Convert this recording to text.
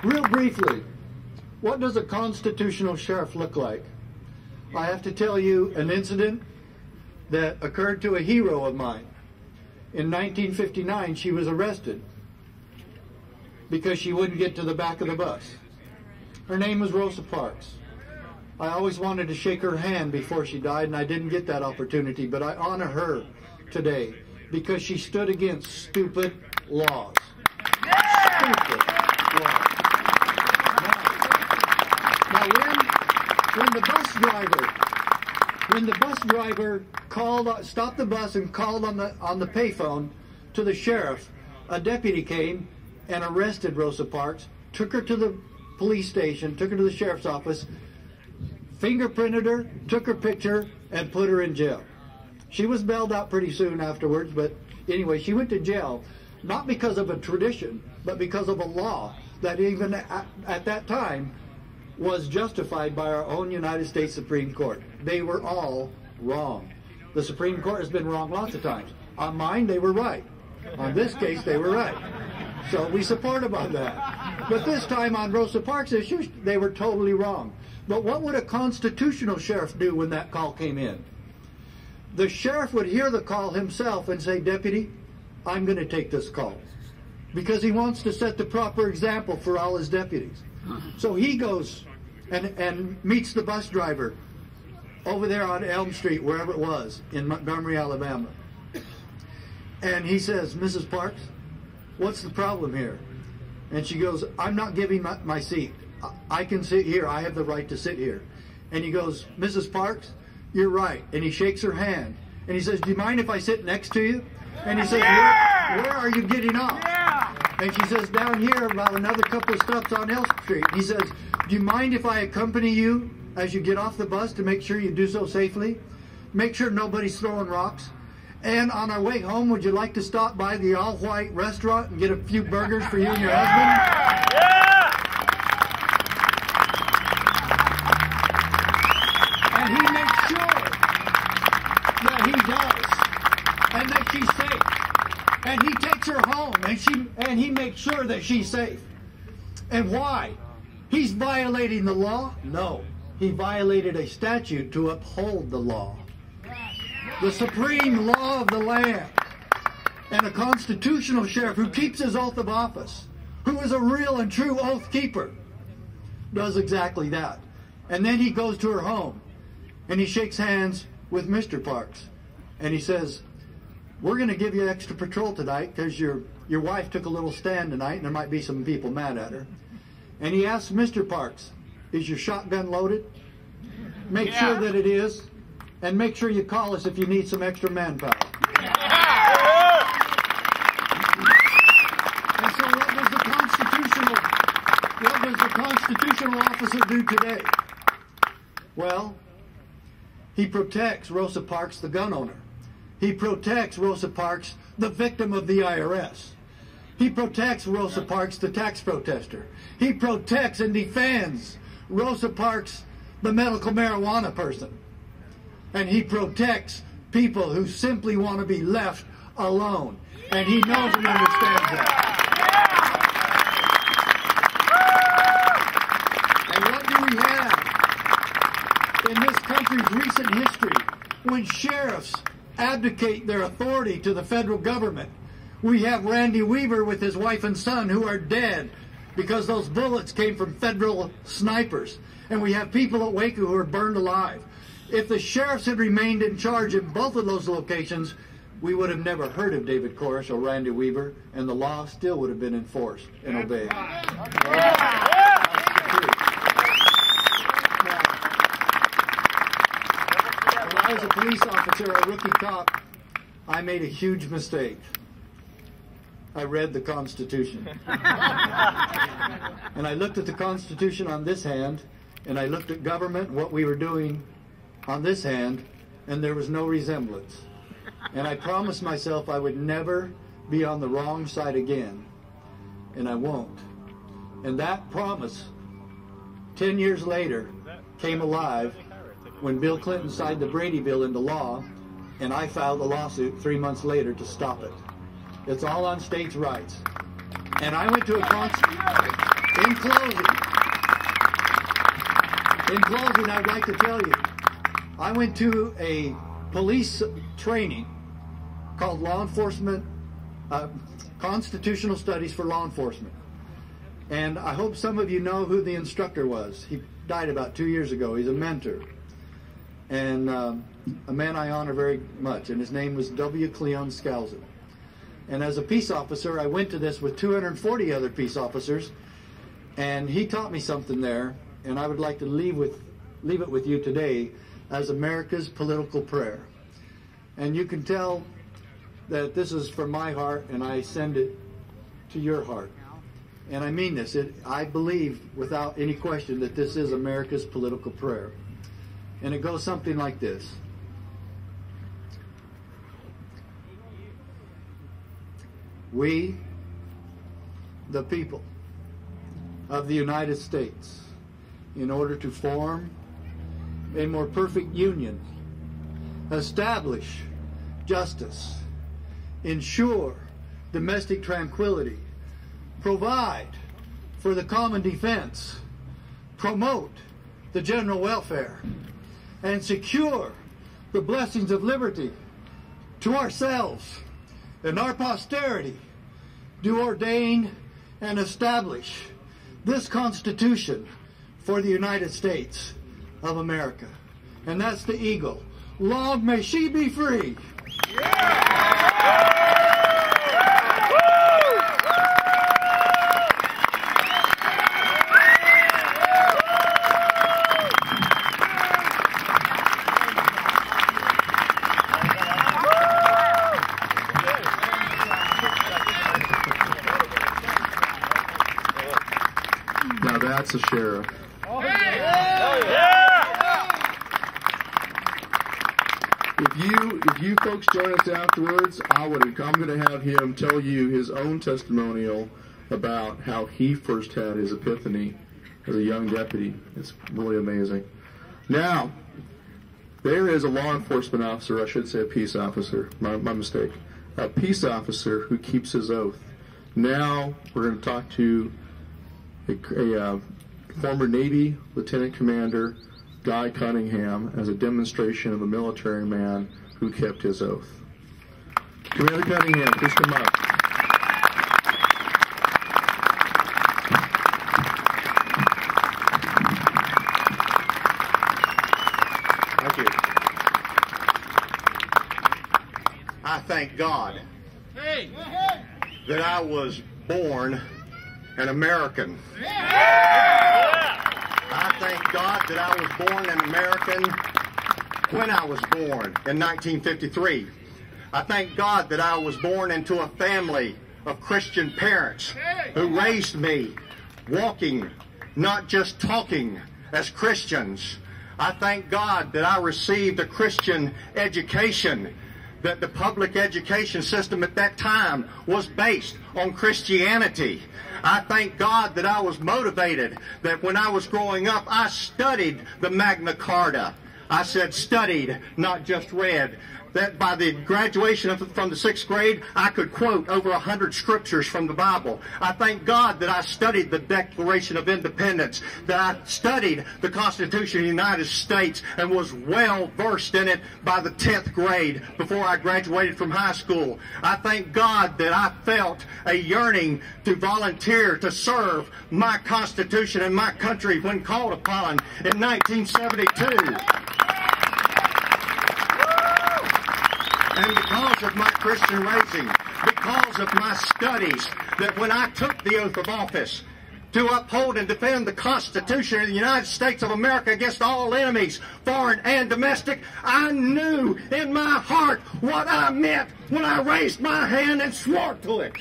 Real briefly, what does a constitutional sheriff look like? I have to tell you an incident that occurred to a hero of mine. In 1959, she was arrested because she wouldn't get to the back of the bus. Her name was Rosa Parks. I always wanted to shake her hand before she died, and I didn't get that opportunity, but I honor her today because she stood against stupid laws. Stupid laws. Now when the bus driver stopped the bus and called on the payphone to the sheriff, a deputy came and arrested Rosa Parks, took her to the police station, took her to the sheriff's office, fingerprinted her, took her picture, and put her in jail. She was bailed out pretty soon afterwards, but anyway, she went to jail, not because of a tradition, but because of a law that even at that time was justified by our own United States Supreme Court. They were all wrong. The Supreme Court has been wrong lots of times. On mine, they were right. On this case, they were right. So we support about that. But this time on Rosa Parks' issues, they were totally wrong. But what would a constitutional sheriff do when that call came in? The sheriff would hear the call himself and say, "Deputy, I'm going to take this call," because he wants to set the proper example for all his deputies. So he goes and meets the bus driver over there on Elm Street, wherever it was, in Montgomery, Alabama. And he says, "Mrs. Parks, what's the problem here?" And she goes, "I'm not giving my seat. I can sit here. I have the right to sit here." And he goes, "Mrs. Parks, you're right." And he shakes her hand. And he says, "Do you mind if I sit next to you?" And he says, where are you getting off?" And she says, "Down here, about another couple of steps on Elm Street." He says, "Do you mind if I accompany you as you get off the bus to make sure you do so safely? Make sure nobody's throwing rocks. And on our way home, would you like to stop by the all-white restaurant and get a few burgers for you and your husband?" And he makes sure that he does, and that she's safe. And he takes her home, and he makes sure that she's safe. And why? He's violating the law? No. He violated a statute to uphold the law. The supreme law of the land. And a constitutional sheriff who keeps his oath of office, who is a real and true oath keeper, does exactly that. And then he goes to her home, and he shakes hands with Mr. Parks. And he says, "We're going to give you extra patrol tonight because your wife took a little stand tonight, and there might be some people mad at her." And he asks Mr. Parks, "Is your shotgun loaded? Make sure that it is, and make sure you call us if you need some extra manpower." And so what does the constitutional officer do today? Well, he protects Rosa Parks, the gun owner. He protects Rosa Parks, the victim of the IRS. He protects Rosa Parks, the tax protester. He protects and defends Rosa Parks, the medical marijuana person. And he protects people who simply want to be left alone. And he knows and understands that. And what do we have in this country's recent history when sheriffs abdicate their authority to the federal government? We have Randy Weaver with his wife and son who are dead because those bullets came from federal snipers. And we have people at Waco who are burned alive. If the sheriffs had remained in charge in both of those locations, we would have never heard of David Koresh or Randy Weaver, and the law still would have been enforced and obeyed. That's the truth. Now, when I was a police officer, a rookie cop, I made a huge mistake. I read the Constitution. And I looked at the Constitution on this hand, and I looked at government, what we were doing on this hand, and there was no resemblance. And I promised myself I would never be on the wrong side again, and I won't. And that promise, 10 years later, came alive when Bill Clinton signed the Brady Bill into law, and I filed a lawsuit 3 months later to stop it. It's all on states' rights. And I went to a In closing, I'd like to tell you, I went to a police training called Law Enforcement, Constitutional Studies for Law Enforcement. And I hope some of you know who the instructor was. He died about 2 years ago. He's a mentor. And a man I honor very much. And his name was W. Cleon Scalzo. And as a peace officer, I went to this with 240 other peace officers. And he taught me something there. And I would like to leave it with you today as America's political prayer. And you can tell that this is from my heart, and I send it to your heart. And I mean this. I believe without any question that this is America's political prayer. And it goes something like this. We, the people of the United States, in order to form a more perfect union, establish justice, ensure domestic tranquility, provide for the common defense, promote the general welfare, and secure the blessings of liberty to ourselves and our posterity, do ordain and establish this Constitution for the United States of America. And that's the eagle. Long may she be free. Now that's a sheriff. If you folks join us afterwards, I'm going to have him tell you his own testimonial about how he first had his epiphany as a young deputy. It's really amazing. Now, there is a law enforcement officer, I should say a peace officer, my mistake, a peace officer who keeps his oath. Now we're going to talk to a former Navy Lieutenant Commander, Guy Cunningham, as a demonstration of a military man who kept his oath. Commander Cunningham, please come up. Thank you. I thank God that I was born an American. I thank God that I was born an American when I was born in 1953. I thank God that I was born into a family of Christian parents who raised me walking, not just talking, as Christians. I thank God that I received a Christian education, that the public education system at that time was based on Christianity. I thank God that I was motivated, that when I was growing up, I studied the Magna Carta. I said studied, not just read. That by the graduation from the 6th grade, I could quote over 100 scriptures from the Bible. I thank God that I studied the Declaration of Independence, that I studied the Constitution of the United States and was well versed in it by the 10th grade before I graduated from high school. I thank God that I felt a yearning to volunteer to serve my Constitution and my country when called upon in 1972. And because of my Christian raising, because of my studies, that when I took the oath of office to uphold and defend the Constitution of the United States of America against all enemies, foreign and domestic, I knew in my heart what I meant when I raised my hand and swore to it.